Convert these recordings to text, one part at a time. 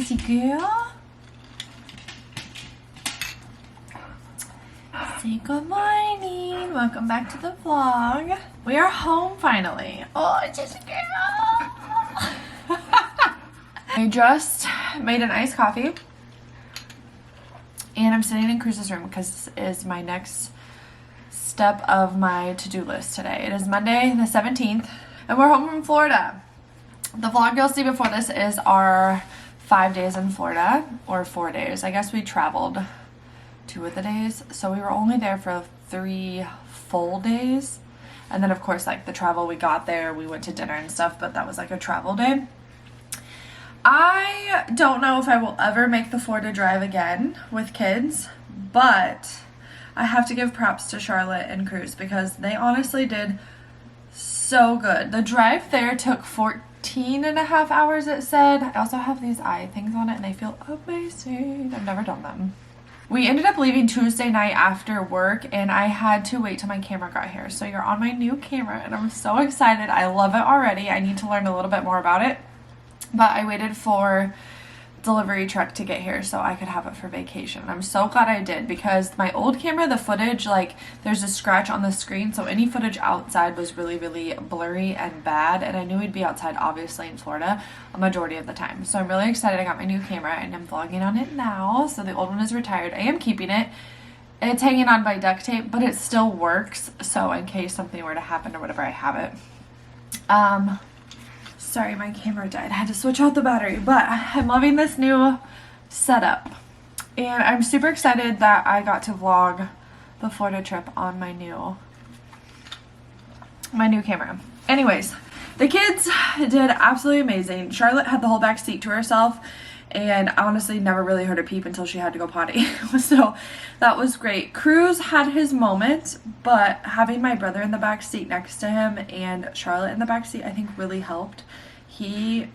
Crazy girl. Say good morning. Welcome back to the vlog. We are home finally. Oh, Jessica girl. I just made an iced coffee. And I'm sitting in Cruz's room because this is my next step of my to-do list today. It is Monday the 17th and we're home from Florida. The vlog you'll see before this is our 5 days in Florida, or 4 days. I guess we traveled 2 of the days, so we were only there for 3 full days. And then of course like the travel, we got there, we went to dinner and stuff, but that was like a travel day. I don't know if I will ever make the Florida drive again with kids, but I have to give props to Charlotte and Cruz because they honestly did so good. The drive there took 14 and a half hours, it said. I also have these eye things on it and they feel amazing. I've never done them. We ended up leaving Tuesday night after work and I had to wait till my camera got here. So you're on my new camera and I'm so excited. I love it already. I need to learn a little bit more about it. But I waited for delivery truck to get here so I could have it for vacation. I'm so glad I did because my old camera, the footage, like there's a scratch on the screen, so any footage outside was really blurry and bad, and I knew we'd be outside obviously in Florida a majority of the time. So I'm really excited I got my new camera and I'm vlogging on it now. So the old one is retired. I am keeping it. It's hanging on by duct tape, but it still works, so in case something were to happen or whatever, I have it. Sorry, my camera died. I had to switch out the battery, but I'm loving this new setup. And I'm super excited that I got to vlog the Florida trip on my new camera. Anyways, the kids did absolutely amazing. Charlotte had the whole back seat to herself, and I honestly never really heard a peep until she had to go potty. So that was great. Cruz had his moment, but having my brother in the back seat next to him and Charlotte in the back seat I think really helped. He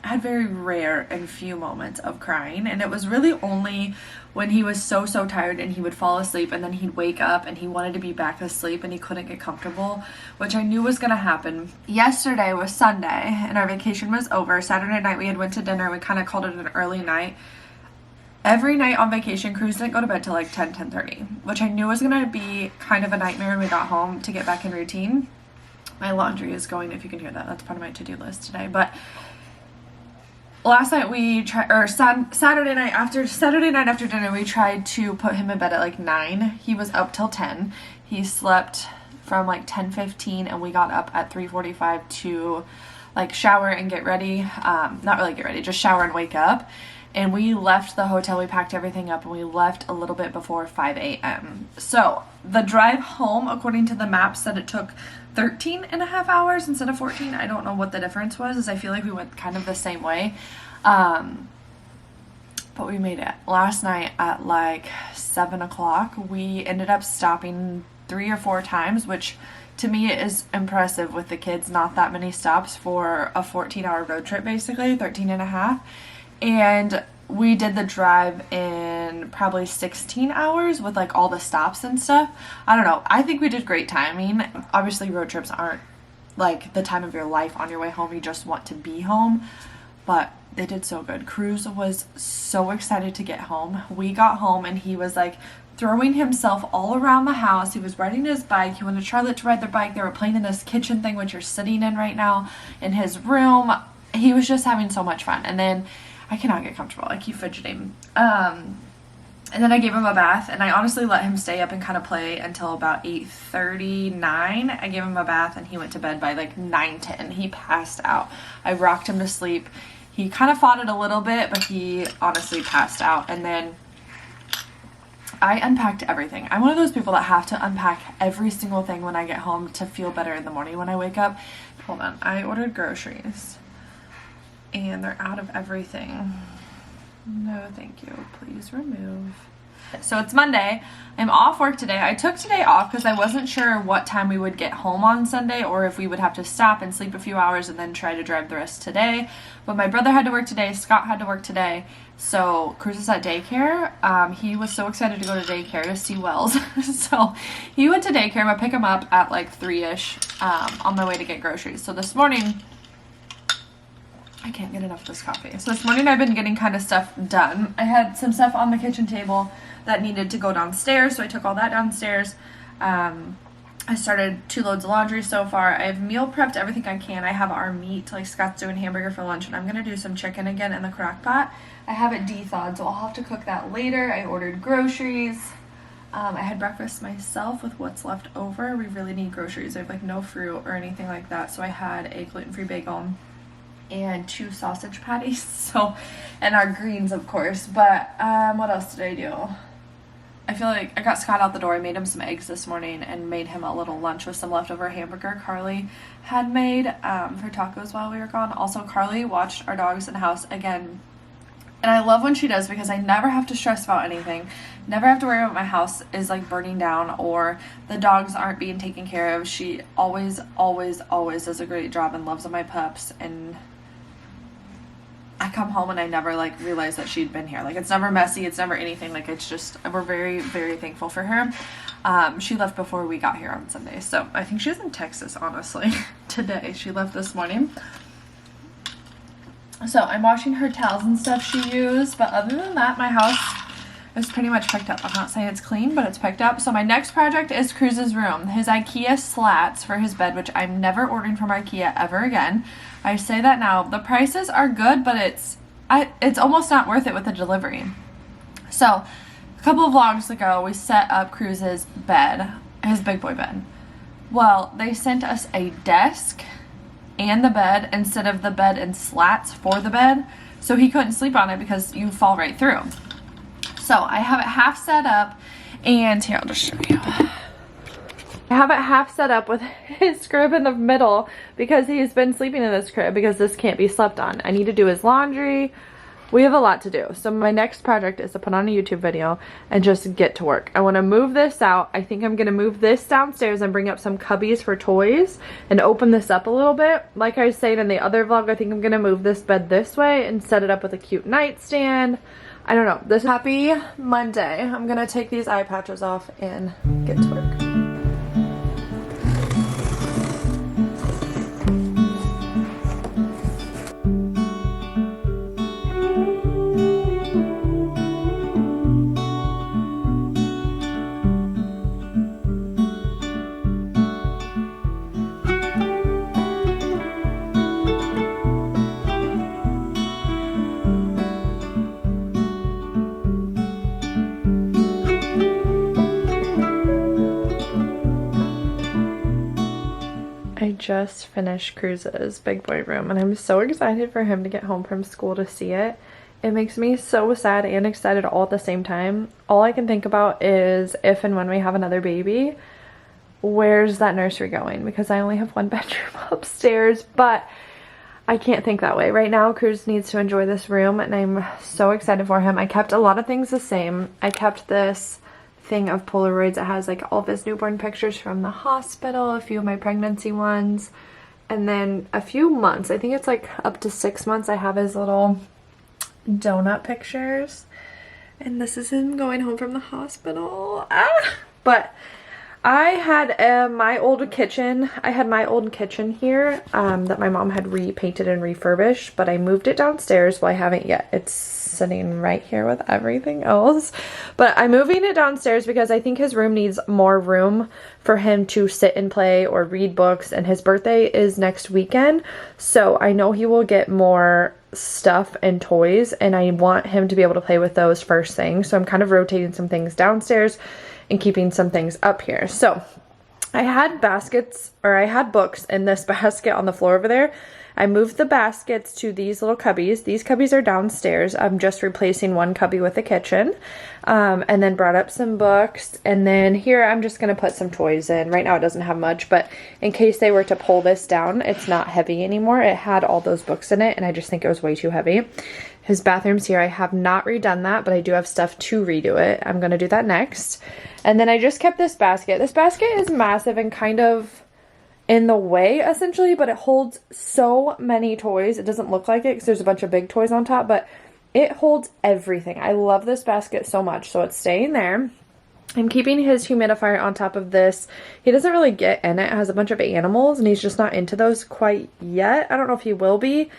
had very rare and few moments of crying, and it was really only when he was so tired and he would fall asleep and then he'd wake up and he wanted to be back asleep and he couldn't get comfortable, which I knew was going to happen. Yesterday was Sunday and our vacation was over. Saturday night we had went to dinner. We kind of called it an early night. Every night on vacation, Cruz didn't go to bed till like 10:30, which I knew was going to be kind of a nightmare when we got home to get back in routine. My laundry is going, if you can hear that. That's part of my to-do list today. But last night we tried, or Saturday night after dinner, we tried to put him in bed at like 9. He was up till 10. He slept from like 10:15 and we got up at 3:45 to like shower and get ready. Not really get ready, just shower and wake up. And we left the hotel, we packed everything up and we left a little bit before 5 a.m. So the drive home, according to the map, said it took 13 and a half hours instead of 14. I don't know what the difference was, as I feel like we went kind of the same way. But we made it. Last night at like 7 o'clock, we ended up stopping 3 or 4 times, which to me is impressive with the kids. Not that many stops for a 14-hour road trip, basically, 13 and a half. And we did the drive in probably 16 hours with like all the stops and stuff. I don't know. I think we did great timing. Obviously road trips aren't like the time of your life on your way home. You just want to be home. But they did so good. Cruz was so excited to get home. We got home and he was like throwing himself all around the house. He was riding his bike. He wanted Charlotte to ride their bike. They were playing in this kitchen thing, which you're sitting in right now, in his room. He was just having so much fun. And then I cannot get comfortable. I keep fidgeting. And then I gave him a bath, and I honestly let him stay up and kind of play until about 8:39. I gave him a bath, and he went to bed by like 9:10. He passed out. I rocked him to sleep. He kind of fought it a little bit, but he honestly passed out. And then I unpacked everything. I'm one of those people that have to unpack every single thing when I get home to feel better in the morning when I wake up. Hold on. I ordered groceries. And they're out of everything. No, thank you. Please remove. So it's Monday. I'm off work today. I took today off because I wasn't sure what time we would get home on Sunday or if we would have to stop and sleep a few hours and then try to drive the rest today. But my brother had to work today. Scott had to work today. So Cruz is at daycare. He was so excited to go to daycare to see Wells. So he went to daycare. I'm going to pick him up at like 3-ish on my way to get groceries. So this morning I can't get enough of this coffee. So this morning I've been getting kind of stuff done. I had some stuff on the kitchen table that needed to go downstairs, so I took all that downstairs. I started 2 loads of laundry so far. I've meal prepped everything I can. I have our meat, like Scott's doing hamburger for lunch, and I'm gonna do some chicken again in the crock pot. I have it de-thawed, so I'll have to cook that later. I ordered groceries. I had breakfast myself with what's left over. We really need groceries. I have like no fruit or anything like that, so I had a gluten-free bagel and 2 sausage patties, so, and our greens, of course. But what else did I do? I feel like I got Scott out the door. I made him some eggs this morning and made him a little lunch with some leftover hamburger Carly had made for tacos while we were gone. Also, Carly watched our dogs in the house again, and I love when she does, because I never have to stress about anything. Never have to worry about my house is like burning down or the dogs aren't being taken care of. She always, always, always does a great job and loves my pups, and I come home and I never like realize that she'd been here. Like, it's never messy, it's never anything. Like, it's just, we're very, very thankful for her. She left before we got here on Sunday, so I think she's in Texas, honestly. Today she left this morning, so I'm washing her towels and stuff she used. But other than that, my house is pretty much picked up. I'm not saying it's clean, but it's picked up. So my next project is Cruz's room. His IKEA slats for his bed, which I'm never ordering from IKEA ever again. I say that now. The prices are good, but it's almost not worth it with the delivery. So a couple of vlogs ago, we set up Cruz's bed, his big boy bed. Well, they sent us a desk and the bed instead of the bed and slats for the bed, so he couldn't sleep on it because you fall right through. So I have it half set up, and here, I'll just show you. I have it half set up with his crib in the middle because he's been sleeping in this crib because this can't be slept on. I need to do his laundry. We have a lot to do. So my next project is to put on a YouTube video and just get to work. I want to move this out. I think I'm going to move this downstairs and bring up some cubbies for toys and open this up a little bit. Like I was saying in the other vlog, I think I'm going to move this bed this way and set it up with a cute nightstand. I don't know. This happy Monday. I'm going to take these eye patches off and get to work. I just finished Cruz's big boy room, and I'm so excited for him to get home from school to see it. It makes me so sad and excited all at the same time. All I can think about is if and when we have another baby, where's that nursery going? Because I only have 1 bedroom upstairs, but I can't think that way. Right now, Cruz needs to enjoy this room, and I'm so excited for him. I kept a lot of things the same. I kept this thing of Polaroids. It has like all of his newborn pictures from the hospital, a few of my pregnancy ones, and then a few months, I think it's like up to 6 months, I have his little donut pictures, and this is him going home from the hospital. But I had my old kitchen here that my mom had repainted and refurbished, but I moved it downstairs. Well, I haven't yet. It's sitting right here with everything else, but I'm moving it downstairs because I think his room needs more room for him to sit and play or read books, and his birthday is next weekend, so I know he will get more stuff and toys, and I want him to be able to play with those first thing. So I'm kind of rotating some things downstairs and keeping some things up here. So I had books in this basket on the floor over there. I moved the baskets to these little cubbies. These cubbies are downstairs. I'm just replacing one cubby with the kitchen. And then brought up some books. And then here I'm just going to put some toys in. Right now it doesn't have much, but in case they were to pull this down, it's not heavy anymore. It had all those books in it, and I just think it was way too heavy. His bathroom's here. I have not redone that, but I do have stuff to redo it. I'm going to do that next. And then I just kept this basket. This basket is massive and kind of in the way essentially, but it holds so many toys. It doesn't look like it because there's a bunch of big toys on top, but it holds everything. I love this basket so much, so it's staying there. I'm keeping his humidifier on top of this. He doesn't really get in it. It has a bunch of animals, and he's just not into those quite yet. I don't know if he will be,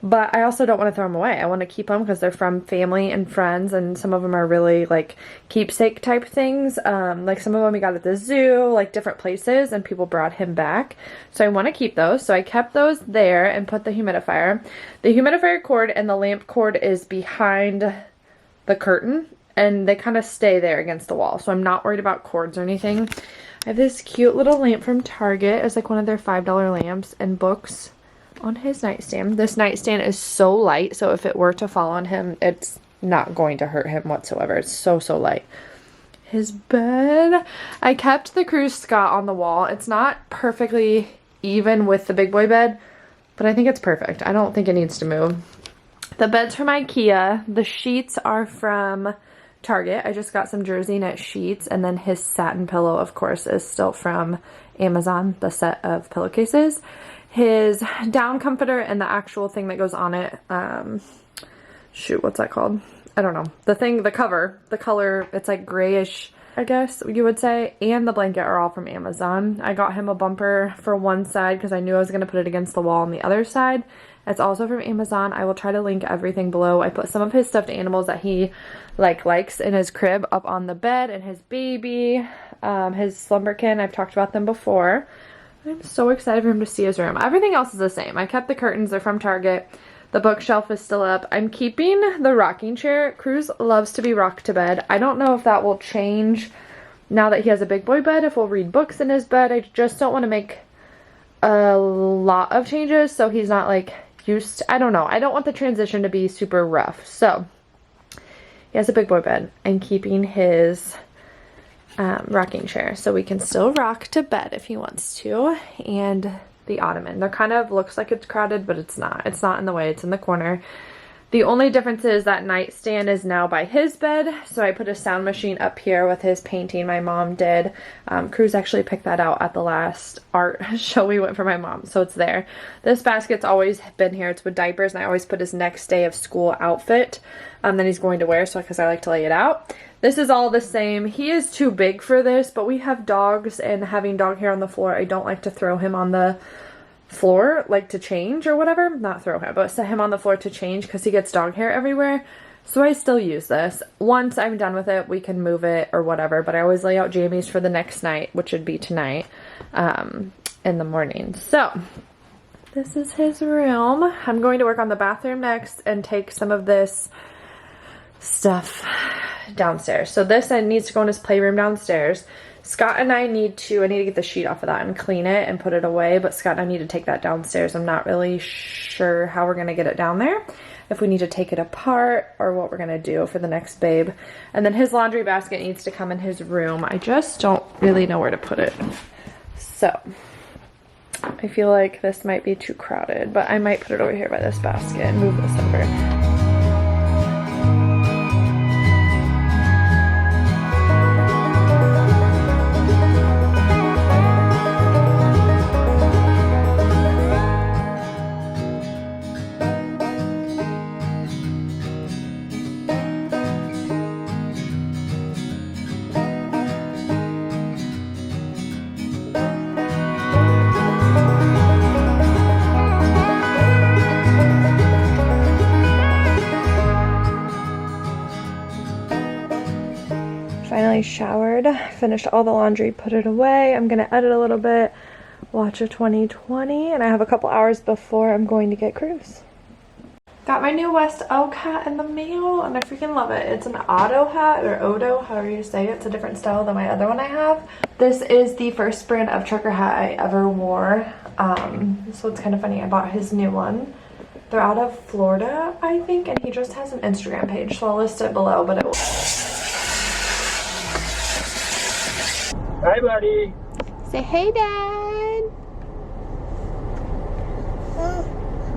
but I also don't want to throw them away. I want to keep them because they're from family and friends, and some of them are really like keepsake type things. Like some of them we got at the zoo, like different places, and people brought him back. So I want to keep those. So I kept those there and put the humidifier. The humidifier cord and the lamp cord is behind the curtain, and they kind of stay there against the wall. So I'm not worried about cords or anything. I have this cute little lamp from Target. It's like one of their $5 lamps, and books on his nightstand. This nightstand is so light, so if it were to fall on him, it's not going to hurt him whatsoever. It's so light. His bed. I kept the Cruz Scott on the wall. It's not perfectly even with the big boy bed, but I think it's perfect. I don't think it needs to move. The bed's from IKEA. The sheets are from Target. I just got some jersey knit sheets, and then his satin pillow, of course, is still from Amazon, the set of pillowcases. His down comforter and the actual thing that goes on it, shoot, what's that called? I don't know. The cover, the color, it's like grayish, I guess you would say, and the blanket are all from Amazon. I got him a bumper for one side because I knew I was going to put it against the wall on the other side. It's also from Amazon. I will try to link everything below. I put some of his stuffed animals that he likes in his crib up on the bed, and his baby, his slumberkin. I've talked about them before. I'm so excited for him to see his room. Everything else is the same. I kept the curtains. They're from Target. The bookshelf is still up. I'm keeping the rocking chair. Cruz loves to be rocked to bed. I don't know if that will change now that he has a big boy bed, if we'll read books in his bed. I just don't want to make a lot of changes so he's not like used to, I don't know. I don't want the transition to be super rough. So he has a big boy bed. I'm keeping his rocking chair so we can still rock to bed if he wants to, and the ottoman. They're kind of looks like it's crowded, but it's not. It's not in the way. It's in the corner. The only difference is that nightstand is now by his bed, so I put a sound machine up here with his painting my mom did. Cruz actually picked that out at the last art show we went for my mom, so it's there. This basket's always been here. It's with diapers, and I always put his next day of school outfit that he's going to wear, so because I like to lay it out. This is all the same. He is too big for this, but we have dogs, and having dog hair on the floor, I don't like to throw him on the floor, like to change or whatever. Not throw him, but set him on the floor to change because he gets dog hair everywhere. So I still use this. Once I'm done with it, we can move it or whatever, but I always lay out jammies for the next night, which would be tonight, in the morning. So this is his room. I'm going to work on the bathroom next and take some of this stuff downstairs. So this needs to go in his playroom downstairs. Scott and I need to get the sheet off of that and clean it and put it away, but Scott and I need to take that downstairs. I'm not really sure how we're going to get it down there, if we need to take it apart or what we're going to do for the next babe. And then his laundry basket needs to come in his room. I just don't really know where to put it. So I feel like this might be too crowded, but I might put it over here by this basket and move this over. Finally showered, finished all the laundry, put it away. I'm gonna edit a little bit, watch a 2020, and I have a couple hours before I'm going to get Cruz. Got my new West Elk hat in the mail, and I freaking love it. It's an Otto hat, or Odo, however you say it. It's a different style than my other one I have. This is the first brand of trucker hat I ever wore, so it's kind of funny. I bought his new one. They're out of Florida, I think, and he just has an Instagram page, so I'll list it below, but it will... Hi, buddy. Say hey, Dad.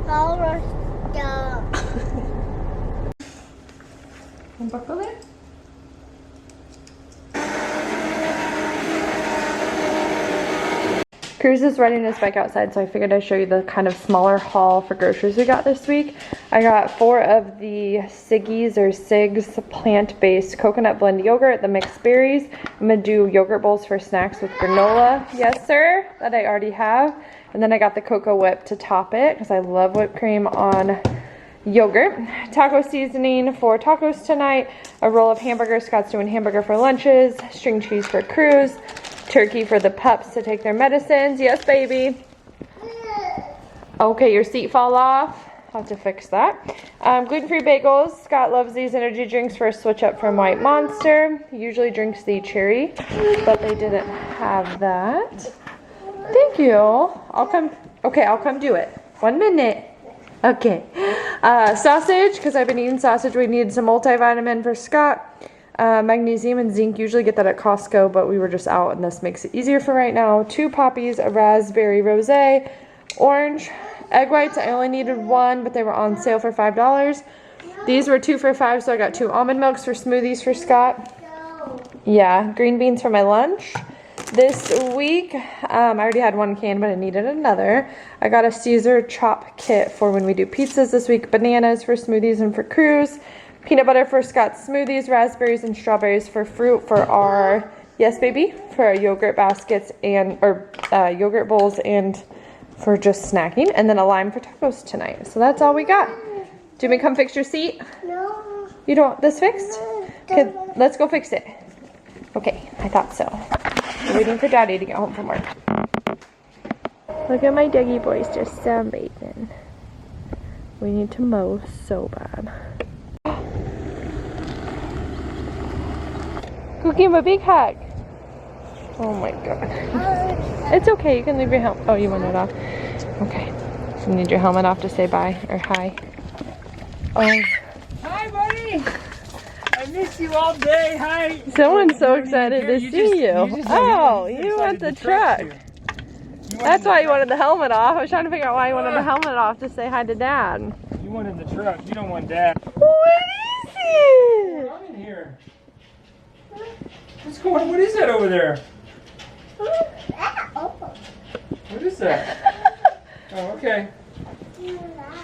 I'll rush down. Unbuckle it. Cruz is riding his bike outside, so I figured I'd show you the kind of smaller haul for groceries we got this week. I got 4 of the Siggi's or Sig's plant-based coconut blend yogurt, the mixed berries, I'm gonna do yogurt bowls for snacks with granola. Yes, sir, that I already have. And then I got the Cocoa Whip to top it because I love whipped cream on yogurt. Taco seasoning for tacos tonight. A roll of hamburgers. Scott's doing hamburger for lunches. String cheese for Cruz. Turkey for the pups to take their medicines. Yes, baby. Okay, your seat fall off. I'll have to fix that. Gluten-free bagels. Scott loves these energy drinks for a switch up from White Monster. He usually drinks the cherry, but they didn't have that. Thank you. I'll come do it. 1 minute. Okay. Sausage, because I've been eating sausage. We needed some multivitamin for Scott. Magnesium and zinc. Usually get that at Costco, but we were just out and this makes it easier for right now. 2 poppies, a raspberry rosé, orange. Egg whites, I only needed 1, but they were on sale for $5. These were 2 for $5, so I got 2 almond milks for smoothies for Scott. Yeah, green beans for my lunch. This week, I already had 1 can, but I needed another. I got a Caesar chop kit for when we do pizzas this week. Bananas for smoothies and for Cruz. Peanut butter for Scott's smoothies. Raspberries and strawberries for fruit for our, yes baby, for our yogurt baskets and, yogurt bowls and for just snacking, and then a lime for tacos tonight. So that's all we got. Do you want me to come fix your seat? No. You don't want this fixed? Okay, let's go fix it. Okay, I thought so. We're waiting for Daddy to get home from work. Look at my Dougie boys just sunbathing. We need to mow so bad. Go give him a big hug. Oh my god. It's okay, you can leave your helmet. Oh, you want it off? Okay. So you need your helmet off to say bye or hi. Oh. Hi, buddy. I miss you all day. Hi. Someone's so excited to see you. Oh, you want the truck. That's why you wanted the helmet off. I was trying to figure out why you wanted the helmet off to say hi to Dad. You wanted the truck. You don't want Dad. What is it? I'm in here. What's going on? What is that over there? What is that? Oh, okay.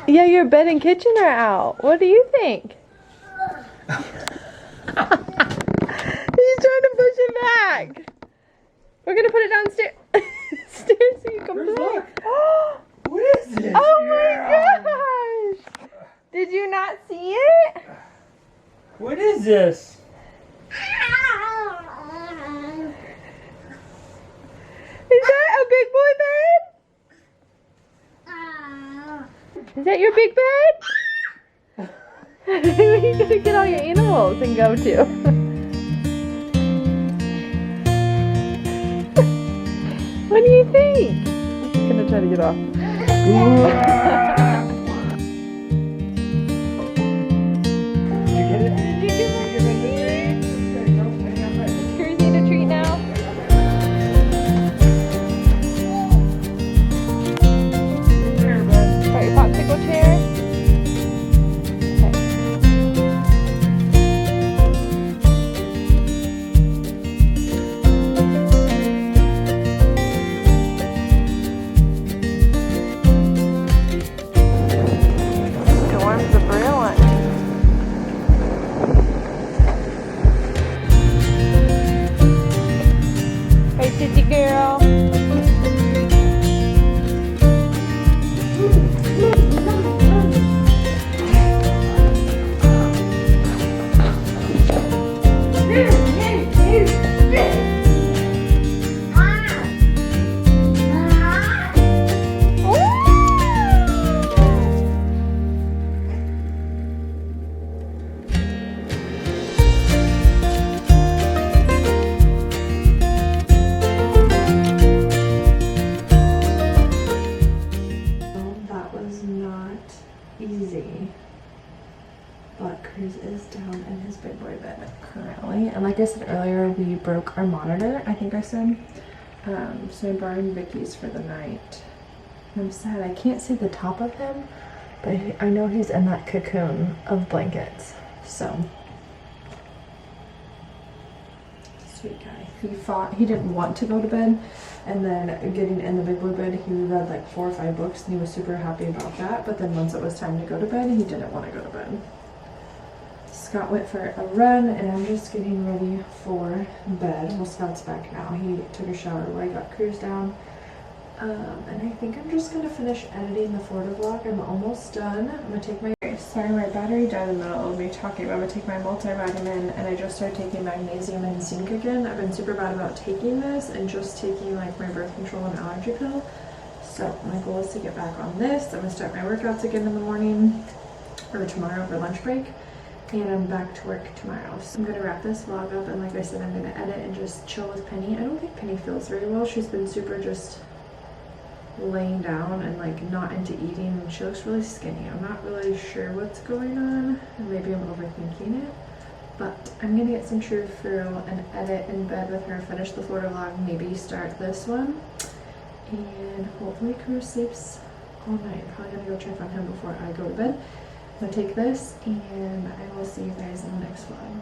Yeah, your bed and kitchen are out. What do you think? He's trying to push it back. We're gonna put it downstairs stairs so you can play. Look. What is this? Oh my gosh! Did you not see it? What is this? Is that a big boy bed? Is that your big bed? Where are you gonna get all your animals and go to? What do you think? I'm gonna try to get off. And like I said earlier, we broke our monitor, I think I said. So I'm borrowing Vicky's for the night. And I'm sad I can't see the top of him, but I know he's in that cocoon of blankets. So sweet guy. He didn't want to go to bed, and then getting in the big blue bed, he read like 4 or 5 books and he was super happy about that. But then once it was time to go to bed, he didn't want to go to bed. Scott Scott went for a run, and I'm just getting ready for bed. Well, Scott's back now. He took a shower while I got Cruz down. And I think I'm just gonna finish editing the Florida vlog. I'm almost done. I'm gonna take my... Sorry, my battery died in the middle of me talking, but I'm gonna take my multivitamin, and I just started taking magnesium and zinc again. I've been super bad about taking this and just taking like my birth control and allergy pill. So my goal is to get back on this. I'm gonna start my workouts again in the morning, or tomorrow for lunch break, and I'm back to work tomorrow. So I'm gonna wrap this vlog up, and like I said, I'm gonna edit and just chill with Penny. I don't think Penny feels very well. She's been super just laying down and like not into eating, and she looks really skinny. I'm not really sure what's going on, and maybe I'm overthinking it, but I'm gonna get some True Fruit and edit in bed with her, finish the Florida vlog, maybe start this one, and hopefully Cruz sleeps all night. I'm probably gonna go check on him before I go to bed. I'm gonna take this, and I will see you guys in the next vlog.